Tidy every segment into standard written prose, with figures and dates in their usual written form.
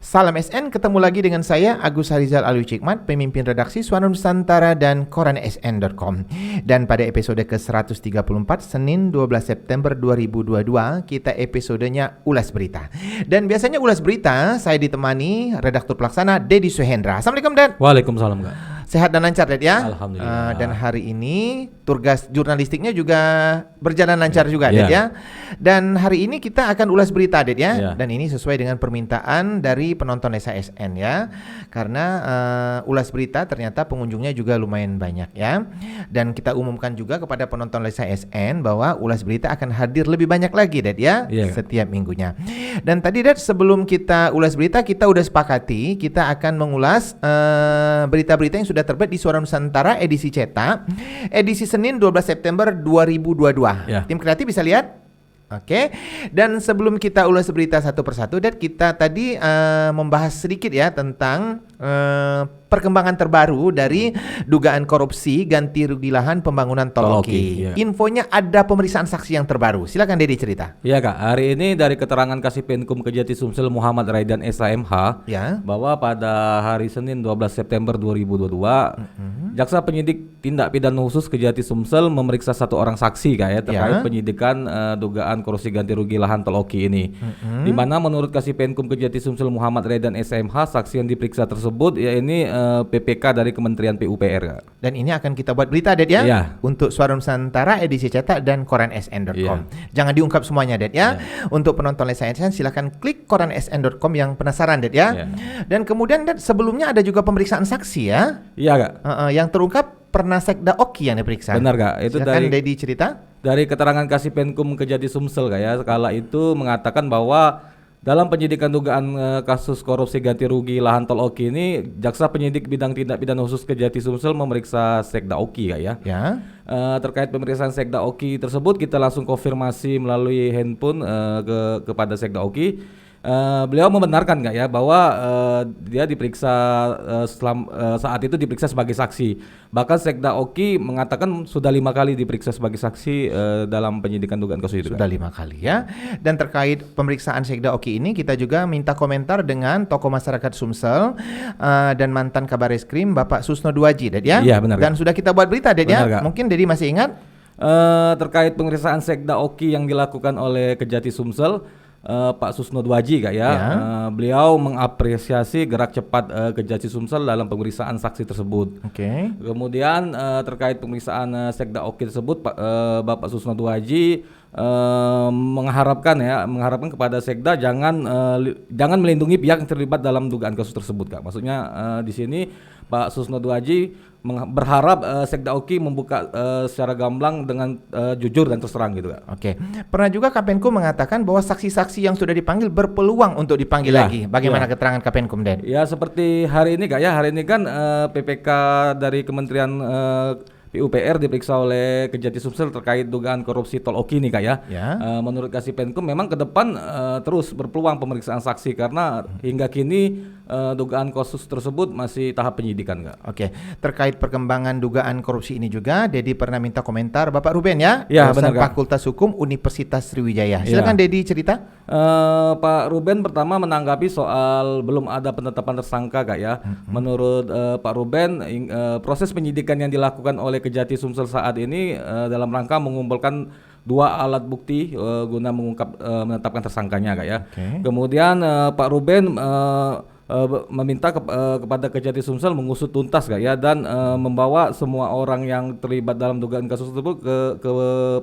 Salam SN, ketemu lagi dengan saya Agus Harizal Alwi Cikmat, pemimpin redaksi Suara Nusantara dan koran sn.com. Dan pada episode ke-134 Senin 12 September 2022, kita episodenya Ulas Berita. Dan biasanya Ulas Berita saya ditemani redaktur pelaksana Dedi Suhendra. Assalamualaikum, Dan. Waalaikumsalam, Kak. Sehat dan lancar, Ded, ya? Alhamdulillah. Dan hari ini tugas jurnalistiknya juga berjalan lancar juga, Ded, ya? Dan hari ini kita akan ulas berita, Ded, ya? Dan ini sesuai dengan permintaan dari penonton SN, ya? Karena ulas berita ternyata pengunjungnya juga lumayan banyak, ya? Dan kita umumkan juga kepada penonton SN bahwa ulas berita akan hadir lebih banyak lagi, Ded, ya? Setiap minggunya. Dan tadi, Ded, sebelum kita ulas berita, kita udah sepakati kita akan mengulas berita-berita yang sudah terbit di Suara Nusantara edisi cetak edisi Senin 12 September 2022. Tim kreatif bisa lihat. Oke. Dan sebelum kita ulas berita satu persatu, dan kita tadi membahas sedikit ya tentang perkembangan terbaru dari dugaan korupsi ganti rugi lahan pembangunan Tol Oki. Infonya ada pemeriksaan saksi yang terbaru. Silakan Dedi cerita. Iya, Kak. Hari ini dari keterangan Kasipenkum Kejati Sumsel Muhammad Raidan SHMH bahwa pada hari Senin 12 September 2022 Jaksa Penyidik Tindak Pidana Khusus Kejati Sumsel memeriksa satu orang saksi, Kak, ya, terkait penyidikan dugaan korupsi ganti rugi lahan Tol Oki ini. Di mana menurut Kasipenkum Kejati Sumsel Muhammad Raidan SHMH, saksi yang diperiksa tersebut ya ini PPK dari Kementerian PUPR, Kak. Dan ini akan kita buat berita, Ded, ya? Untuk Suara Nusantara edisi cetak dan koran sn.com. Jangan diungkap semuanya, Ded, ya? Untuk penonton SN silahkan klik koran sn.com yang penasaran, Ded, ya? Dan kemudian, Ded, sebelumnya ada juga pemeriksaan saksi, ya? Iya, Kak. Yang terungkap pernah Sekda Oki yang diperiksa. Benar, Kak. Itu silakan Dedi cerita. Dari keterangan Kasipenkum Kejati Sumsel, Kak, ya, kala itu mengatakan bahwa dalam penyidikan dugaan kasus korupsi ganti rugi lahan Tol Oki ini, Jaksa Penyidik Bidang Tindak Pidana Khusus Kejati Sumsel memeriksa Sekda Oki, Kak, ya. Terkait pemeriksaan Sekda Oki tersebut, kita langsung konfirmasi melalui handphone kepada Sekda Oki. Beliau membenarkan, Kak, ya, bahwa dia diperiksa saat itu diperiksa sebagai saksi. Bahkan Sekda Oki mengatakan sudah 5 kali diperiksa sebagai saksi dalam penyidikan dugaan kasus itu. Sudah 5 kali, ya. Dan terkait pemeriksaan Sekda Oki ini, kita juga minta komentar dengan tokoh masyarakat Sumsel dan mantan Kabar Eskrim Bapak Susno Duaji, Ded, ya. Iya, benar. Dan sudah kita buat berita, Ded, ya. Mungkin Dedi masih ingat terkait pemeriksaan Sekda Oki yang dilakukan oleh Kejati Sumsel. Pak Susno Duaji, Kak, ya, beliau mengapresiasi gerak cepat Kejati Sumsel dalam pemeriksaan saksi tersebut. Kemudian terkait pemeriksaan Sekda Oki tersebut, Bapak Susno Duaji mengharapkan kepada Sekda jangan melindungi pihak yang terlibat dalam dugaan kasus tersebut, Kak. Maksudnya di sini Pak Susno Duaji berharap Sekda Oki membuka secara gamblang dengan jujur dan terus terang, gitu, Kak. Pernah juga Kapenkum mengatakan bahwa saksi-saksi yang sudah dipanggil berpeluang untuk dipanggil lagi. Bagaimana keterangan Kapenkum, Den? Ya, seperti hari ini, Kak, ya. Hari ini kan PPK dari Kementerian PUPR diperiksa oleh Kejati Sumsel terkait dugaan korupsi Tol Oki nih, Kak, ya. Menurut Kasipenkum memang ke depan terus berpeluang pemeriksaan saksi karena hingga kini dugaan kasus tersebut masih tahap penyidikan, Kak. Terkait perkembangan dugaan korupsi ini juga Dedi pernah minta komentar Bapak Ruben, ya. Benar, Kak. Fakultas Hukum Universitas Sriwijaya. Silakan Dedi cerita. Pak Ruben pertama menanggapi soal belum ada penetapan tersangka, Kak, ya. Menurut Pak Ruben, proses penyidikan yang dilakukan oleh Kejati Sumsel saat ini dalam rangka mengumpulkan 2 alat bukti guna menetapkan tersangkanya, Kak, ya. Kemudian Pak Ruben meminta kepada Kejati Sumsel mengusut tuntas, Kak, ya, dan membawa semua orang yang terlibat dalam dugaan kasus tersebut ke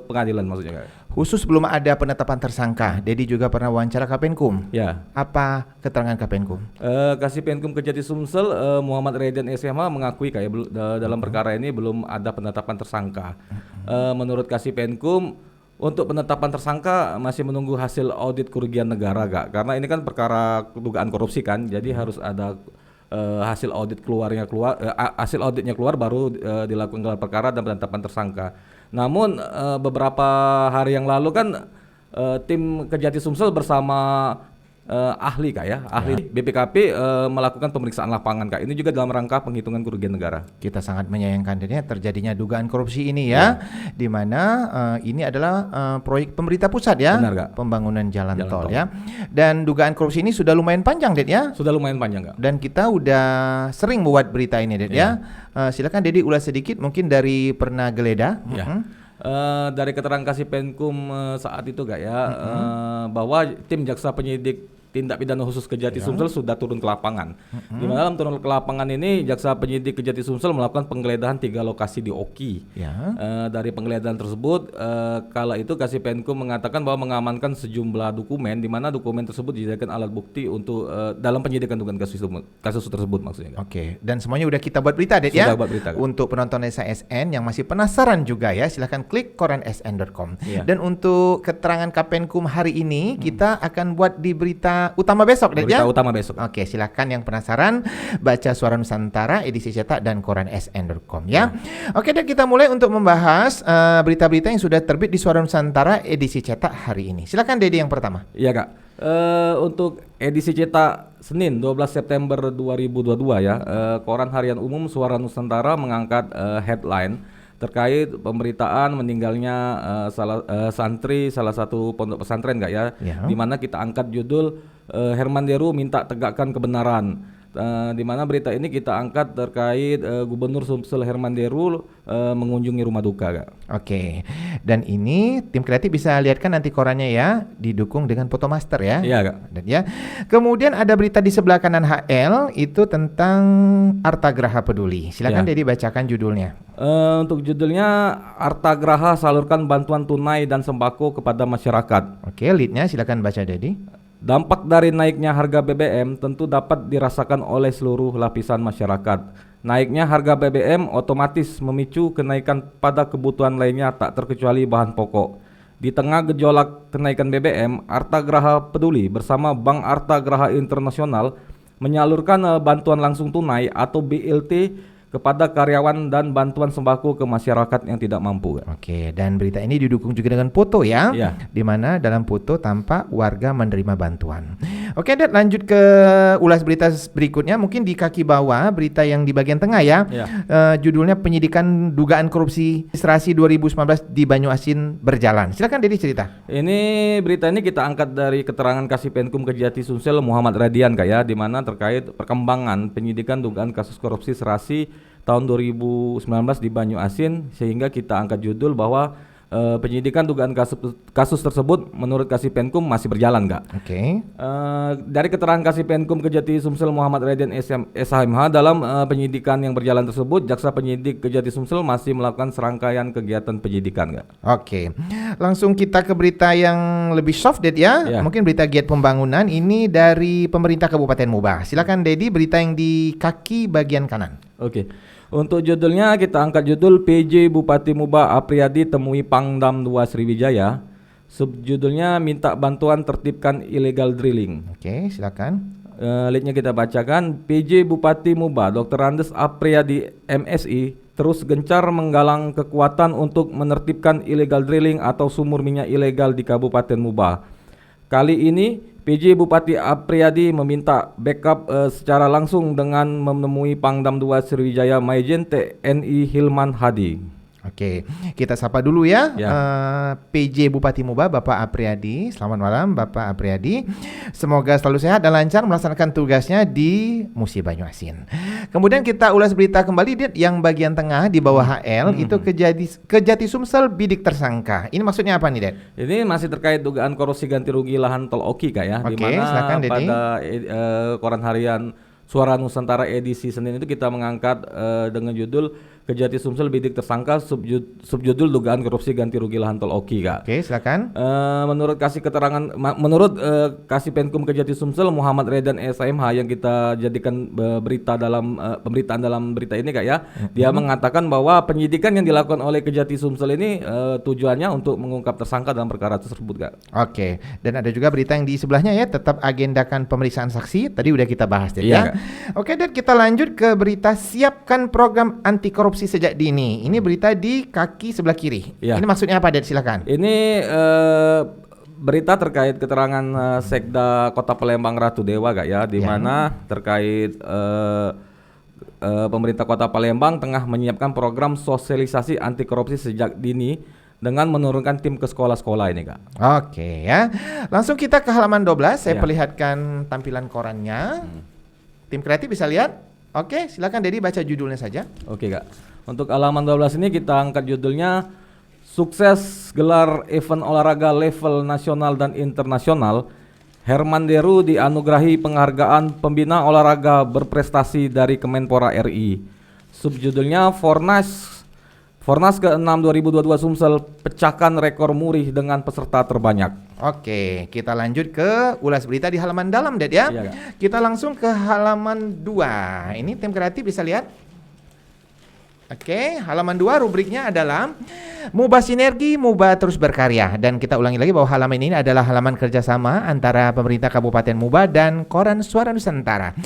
pengadilan, maksudnya, Kak. Khusus belum ada penetapan tersangka, Dedi juga pernah wawancara Kapenkum. Apa keterangan Kapenkum? Kasipenkum Kejati Sumsel Muhammad Raidan SHMH mengakui, Kak, ya, dalam perkara ini belum ada penetapan tersangka. Menurut Kasipenkum, untuk penetapan tersangka masih menunggu hasil audit kerugian negara, Kak. Karena ini kan perkara dugaan korupsi kan, jadi harus ada hasil audit hasil auditnya keluar baru dilakukan gelar perkara dan penetapan tersangka. Namun beberapa hari yang lalu kan tim Kejati Sumsel bersama ahli Kak ya, ahli BPKP melakukan pemeriksaan lapangan Kak. Ini juga dalam rangka penghitungan kerugian negara. Kita sangat menyayangkan terjadinya dugaan korupsi ini ya, di mana ini adalah proyek pemerintah pusat ya, benar, Kak. Pembangunan jalan tol ya. Dan dugaan korupsi ini sudah lumayan panjang ya. Sudah lumayan panjang Kak. Dan kita udah sering membuat berita ini ya. Silakan Dedi ulas sedikit mungkin dari pernah geledah. Dari keterangan Kasih Penkum saat itu Kak ya, bahwa tim jaksa penyidik tindak pidana khusus Kejati Sumsel sudah turun ke lapangan. Di mana dalam turun ke lapangan ini jaksa penyidik Kejati Sumsel melakukan penggeledahan 3 lokasi di Oki. Dari penggeledahan tersebut, kala itu Kasih Penkum mengatakan bahwa mengamankan sejumlah dokumen, di mana dokumen tersebut dijadikan alat bukti untuk dalam penyidikan dugaan kasus tersebut maksudnya. Oke, dan semuanya udah kita buat berita ya. Buat berita, untuk penonton SN yang masih penasaran juga ya, silahkan klik koransn.com. Dan untuk keterangan Kapenkum hari ini kita akan buat di berita utama besok ya. Utama besok. Oke, silakan yang penasaran baca Suara Nusantara edisi cetak dan koransn.com ya. Oke, dan kita mulai untuk membahas berita-berita yang sudah terbit di Suara Nusantara edisi cetak hari ini. Silakan Dedi yang pertama. Iya Kak. Untuk edisi cetak Senin 12 September 2022 ya, Koran Harian Umum Suara Nusantara mengangkat headline terkait pemberitaan meninggalnya santri salah satu pondok pesantren Kak ya. Di mana kita angkat judul Herman Deru minta tegakkan kebenaran. Di mana berita ini kita angkat terkait Gubernur Sumsel Herman Deru mengunjungi rumah duka Kak. Oke. Dan ini tim kreatif bisa lihatkan nanti korannya ya, didukung dengan foto master ya. Iya Kak. Dan ya. Kemudian ada berita di sebelah kanan HL itu tentang Artagraha Peduli. Silakan Dedi bacakan judulnya. Untuk judulnya Artagraha salurkan bantuan tunai dan sembako kepada masyarakat. Oke, leadnya silakan baca Dedi. Dampak dari naiknya harga BBM tentu dapat dirasakan oleh seluruh lapisan masyarakat. Naiknya harga BBM otomatis memicu kenaikan pada kebutuhan lainnya tak terkecuali bahan pokok. Di tengah gejolak kenaikan BBM, Artagraha Peduli bersama Bank Artagraha Internasional menyalurkan bantuan langsung tunai atau BLT kepada karyawan dan bantuan sembako ke masyarakat yang tidak mampu. Oke, dan berita ini didukung juga dengan foto ya, di mana dalam foto tampak warga menerima bantuan. Oke, dan lanjut ke ulas berita berikutnya, mungkin di kaki bawah berita yang di bagian tengah ya. Judulnya penyidikan dugaan korupsi administrasi 2019 di Banyuasin berjalan. Silakan Dedi cerita. Ini berita ini kita angkat dari keterangan Kasih Penkum Kejati Sumsel Muhammad Radian Kak ya, di mana terkait perkembangan penyidikan dugaan kasus korupsi serasi tahun 2019 di Banyuasin, sehingga kita angkat judul bahwa penyidikan dugaan kasus tersebut menurut Kasih Penkum masih berjalan Kak. Oke. Dari keterangan Kasih Penkum Kejati Sumsel Muhammad Radian SHMH dalam penyidikan yang berjalan tersebut, jaksa penyidik Kejati Sumsel masih melakukan serangkaian kegiatan penyidikan Kak. Oke. Langsung kita ke berita yang lebih soft ya. Mungkin berita giat pembangunan ini dari pemerintah Kabupaten Muba. Silakan Dedi, berita yang di kaki bagian kanan. Oke. Untuk judulnya kita angkat judul PJ Bupati Muba Apriyadi temui Pangdam 2 Sriwijaya. Subjudulnya minta bantuan tertibkan illegal drilling. Oke, silakan. Leadnya kita bacakan. PJ Bupati Muba Dr. Andes Apriyadi MSI terus gencar menggalang kekuatan untuk menertibkan illegal drilling atau sumur minyak ilegal di Kabupaten Muba. Kali ini PJ Bupati Apriyadi meminta backup secara langsung dengan menemui Pangdam 2 Sriwijaya Maijen TNI Hilman Hadi. Oke, kita sapa dulu ya, PJ Bupati Muba Bapak Apriyadi. Selamat malam Bapak Apriyadi. Semoga selalu sehat dan lancar melaksanakan tugasnya di Musi Banyuasin. Kemudian kita ulas berita kembali yang bagian tengah di bawah HL itu Kejati Sumsel bidik tersangka. Ini maksudnya apa nih Det? Ini masih terkait dugaan korupsi ganti rugi lahan tol Oki Kak ya. Oke, di mana silakan Dedi. Pada Koran Harian Suara Nusantara edisi Senin itu kita mengangkat dengan judul Kejati Sumsel bidik tersangka, subjudul dugaan korupsi ganti rugi lahan tol Oki Kak. Oke, silakan. Menurut Kasih Penkum Kejati Sumsel Muhammad Radian SHMH yang kita jadikan berita dalam pemberitaan dalam berita ini Kak ya. Dia mengatakan bahwa penyidikan yang dilakukan oleh Kejati Sumsel ini tujuannya untuk mengungkap tersangka dalam perkara tersebut Kak. Oke, dan ada juga berita yang di sebelahnya ya, tetap agendakan pemeriksaan saksi. Tadi udah kita bahas ya. Oke, dan kita lanjut ke berita siapkan program anti korupsi sejak dini. Ini berita di kaki sebelah kiri. Ini maksudnya apa, Dad? Silakan. Ini berita terkait keterangan Sekda Kota Palembang Ratu Dewa gak ya, di mana terkait pemerintah Kota Palembang tengah menyiapkan program sosialisasi anti korupsi sejak dini dengan menurunkan tim ke sekolah-sekolah ini Kak. Oke ya. Langsung kita ke halaman 12, saya perlihatkan tampilan korannya. Tim kreatif bisa lihat? Oke, silakan Dedi baca judulnya saja. Oke Kak. Untuk halaman 12 ini kita angkat judulnya Sukses Gelar Event Olahraga Level Nasional dan Internasional. Herman Deru dianugerahi penghargaan pembina olahraga berprestasi dari Kemenpora RI. Subjudulnya Fornas ke-6 2022 Sumsel pecahkan rekor muri dengan peserta terbanyak. Oke, kita lanjut ke ulas berita di halaman dalam, Ded ya. Iya, kita langsung ke halaman 2. Ini tim kreatif bisa lihat. Oke, halaman 2 rubriknya adalah Muba Sinergi, Muba Terus Berkarya. Dan kita ulangi lagi bahwa halaman ini adalah halaman kerjasama antara pemerintah Kabupaten Muba dan Koran Suara Nusantara.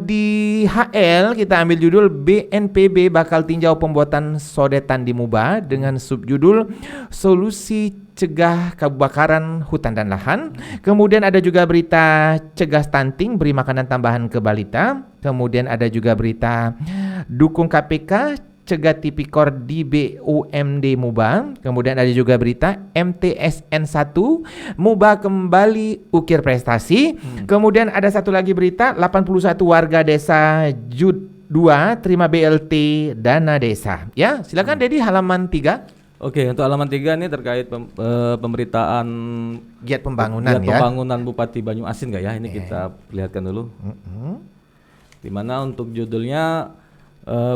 Di HL kita ambil judul BNPB bakal tinjau pembuatan sodetan di Muba dengan subjudul Solusi Cegah Kebakaran Hutan dan Lahan. Kemudian ada juga berita cegah stunting, beri makanan tambahan ke balita. Kemudian ada juga berita dukung KPK, cegah tipikor di BUMD Muba. Kemudian ada juga berita MTSN 1, Muba kembali ukir prestasi. Kemudian ada satu lagi berita 81 warga desa Jud 2 terima BLT dana desa. Ya, silakan Dedi halaman 3. Oke, untuk halaman 3 ini terkait pemberitaan giat pembangunan Bupati Banyu Asin nggak ya? Ini kita lihatkan dulu. Di mana untuk judulnya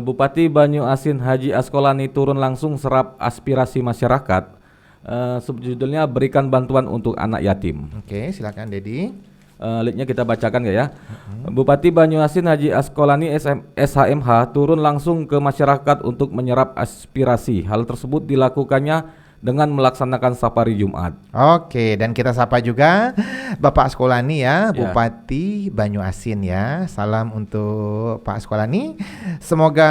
Bupati Banyu Asin Haji Askolani turun langsung serap aspirasi masyarakat. Subjudulnya berikan bantuan untuk anak yatim. Oke, silakan Dedi. Linknya kita bacakan nggak ya? Bupati Banyu Asin Haji Askolani SHMH turun langsung ke masyarakat untuk menyerap aspirasi. Hal tersebut dilakukannya dengan melaksanakan safari Jumat. Oke, dan kita sapa juga Bapak Askolani ya, Bupati Banyu Asin ya. Salam untuk Pak Askolani. Semoga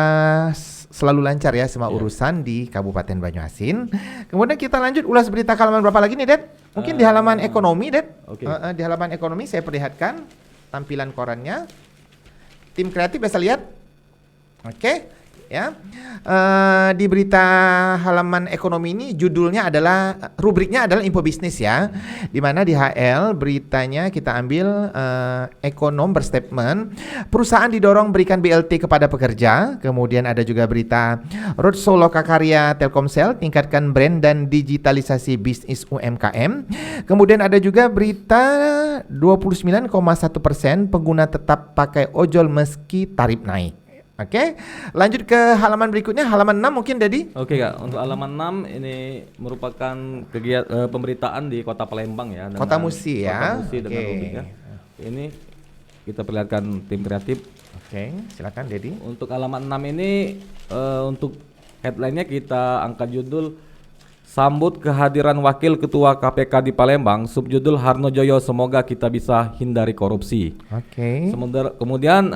selalu lancar ya semua urusan di Kabupaten Banyu Asin. Kemudian kita lanjut ulas berita halaman berapa lagi nih, Ded? Mungkin di halaman ekonomi, Ded. Di halaman ekonomi saya perlihatkan tampilan korannya. Tim kreatif bisa lihat. Oke. Ya, di berita halaman ekonomi ini judulnya adalah rubriknya adalah info bisnis ya, di mana di HL beritanya kita ambil ekonom berstatement perusahaan didorong berikan BLT kepada pekerja. Kemudian ada juga berita Roadshow Lokakarya Telkomsel tingkatkan brand dan digitalisasi bisnis UMKM. Kemudian ada juga berita 29,1% pengguna tetap pakai ojol meski tarif naik. Oke, lanjut ke halaman berikutnya, halaman 6 mungkin Dedi. Oke Kak, untuk halaman 6 ini merupakan kegiatan pemberitaan di Kota Palembang ya. Kota Musi ya. Kota Musi dengan rubriknya. Ini kita perlihatkan tim kreatif. Oke, silakan Dedi. Untuk halaman 6 ini untuk headline-nya kita angkat judul Sambut kehadiran Wakil Ketua KPK di Palembang, subjudul Harno Joyo semoga kita bisa hindari korupsi. Oke. Kemudian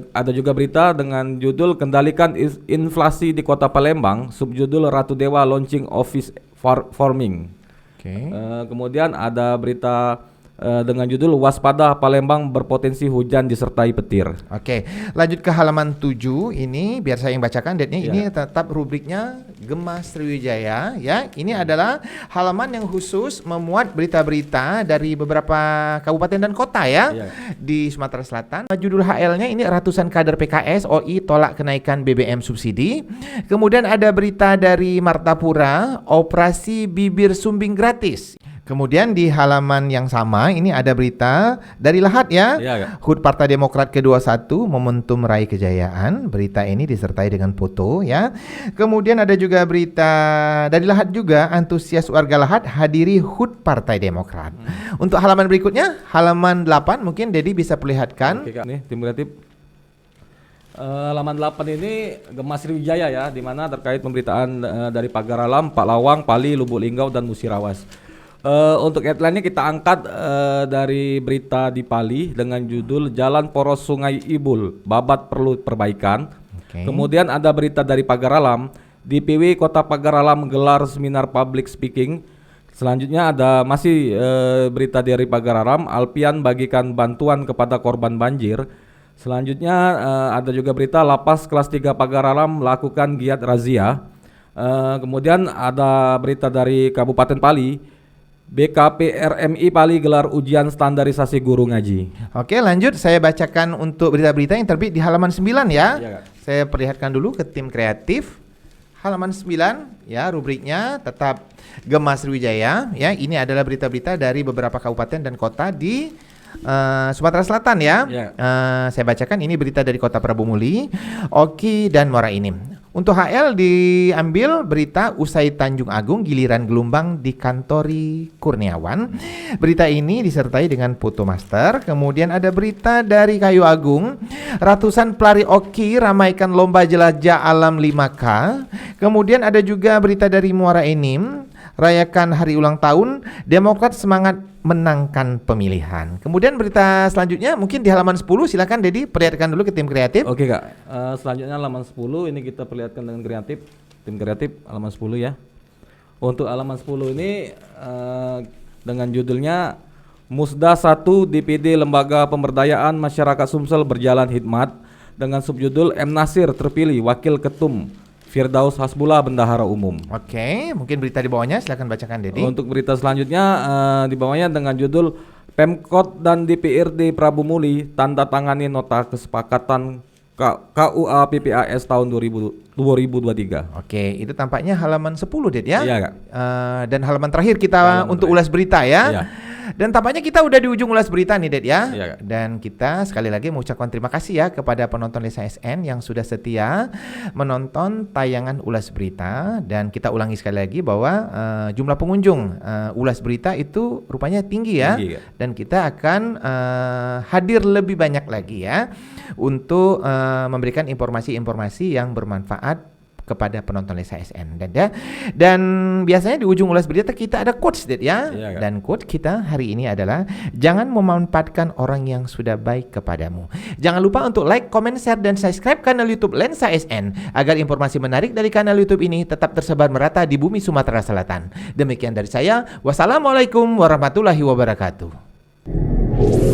ada juga berita dengan judul Kendalikan inflasi di Kota Palembang, subjudul Ratu Dewa launching office forming. Oke. Kemudian ada berita dengan judul Waspada Palembang berpotensi hujan disertai petir. Oke, lanjut ke halaman 7 ini biar saya yang bacakan Dednya. Ini tetap rubriknya Gema Sriwijaya ya. Ini adalah halaman yang khusus memuat berita-berita dari beberapa kabupaten dan kota ya di Sumatera Selatan. Judul HL-nya ini ratusan kader PKS OI tolak kenaikan BBM subsidi. Kemudian ada berita dari Martapura, operasi bibir sumbing gratis. Kemudian di halaman yang sama ini ada berita dari Lahat ya. HUT Partai Demokrat ke-21 momentum raih kejayaan. Berita ini disertai dengan foto ya. Kemudian ada juga berita dari Lahat juga, antusias warga Lahat hadiri HUT Partai Demokrat. Untuk halaman berikutnya, halaman 8 mungkin Dedi bisa perlihatkan. Oke Kak, nih tim kreatif. Halaman 8 ini Gema Sriwijaya ya, di mana terkait pemberitaan dari Pagar Alam, Pak Lawang, Pali, Lubuk Linggau dan Musirawas. Untuk headline-nya kita angkat dari berita di Pali dengan judul Jalan Poros Sungai Ibul, babat perlu perbaikan. Kemudian ada berita dari Pagar Alam, DPW Kota Pagar Alam menggelar seminar public speaking Selanjutnya ada masih berita dari Pagararam, Alpian bagikan bantuan kepada korban banjir. Selanjutnya ada juga berita Lapas kelas 3 Pagararam lakukan giat razia. Kemudian ada berita dari Kabupaten Pali, BKP RMI Pali gelar ujian standarisasi guru ngaji. Oke, lanjut saya bacakan untuk berita-berita yang terbit di halaman 9 ya. Saya perlihatkan dulu ke tim kreatif. Halaman 9 ya, rubriknya tetap Gema Sriwijaya ya. Ini adalah berita-berita dari beberapa kabupaten dan kota di Sumatera Selatan ya. Saya bacakan ini berita dari Kota Prabu Muli, Oki dan Muara Enim. Untuk HL diambil berita usai Tanjung Agung giliran gelombang dikantori Kurniawan. Berita ini disertai dengan foto master. Kemudian ada berita dari Kayu Agung, ratusan pelari Oki ramaikan lomba jelajah alam 5K. Kemudian ada juga berita dari Muara Enim, rayakan hari ulang tahun, Demokrat semangat menangkan pemilihan. Kemudian berita selanjutnya mungkin di halaman 10, silakan Dedi perlihatkan dulu ke tim kreatif. Oke Kak, selanjutnya halaman 10 ini kita perlihatkan dengan kreatif, tim kreatif halaman 10 ya. Untuk halaman 10 ini dengan judulnya Musda 1 DPD Lembaga Pemberdayaan Masyarakat Sumsel berjalan hikmat, dengan subjudul M. Nasir terpilih Wakil Ketum, Firdaus Hasbullah Bendahara Umum. Oke, mungkin berita di bawahnya silakan bacakan Dedi. Untuk berita selanjutnya di bawahnya dengan judul Pemkot dan DPRD Prabu Muli tanda tangani nota kesepakatan KUA PPAS tahun 2023. Oke, itu tampaknya halaman 10 Ded ya. Iya Kak. Dan halaman terakhir kita untuk ulas berita ya. Iya. Dan tampaknya kita udah di ujung ulas berita nih Ded ya. Iya, Kak. Dan kita sekali lagi mengucapkan terima kasih ya kepada penonton Lesa SN yang sudah setia menonton tayangan ulas berita. Dan kita ulangi sekali lagi bahwa jumlah pengunjung ulas berita itu rupanya tinggi ya. Dan kita akan hadir lebih banyak lagi ya untuk memberikan informasi-informasi yang bermanfaat kepada penonton Lesa SN dan biasanya di ujung ulas berita kita ada quotes ya. Iya, Dan quote kita hari ini adalah jangan memanfaatkan orang yang sudah baik kepadamu. Jangan lupa untuk like, comment, share dan subscribe kanal YouTube Lensa SN agar informasi menarik dari kanal YouTube ini tetap tersebar merata di bumi Sumatera Selatan. Demikian dari saya. Wassalamualaikum warahmatullahi wabarakatuh.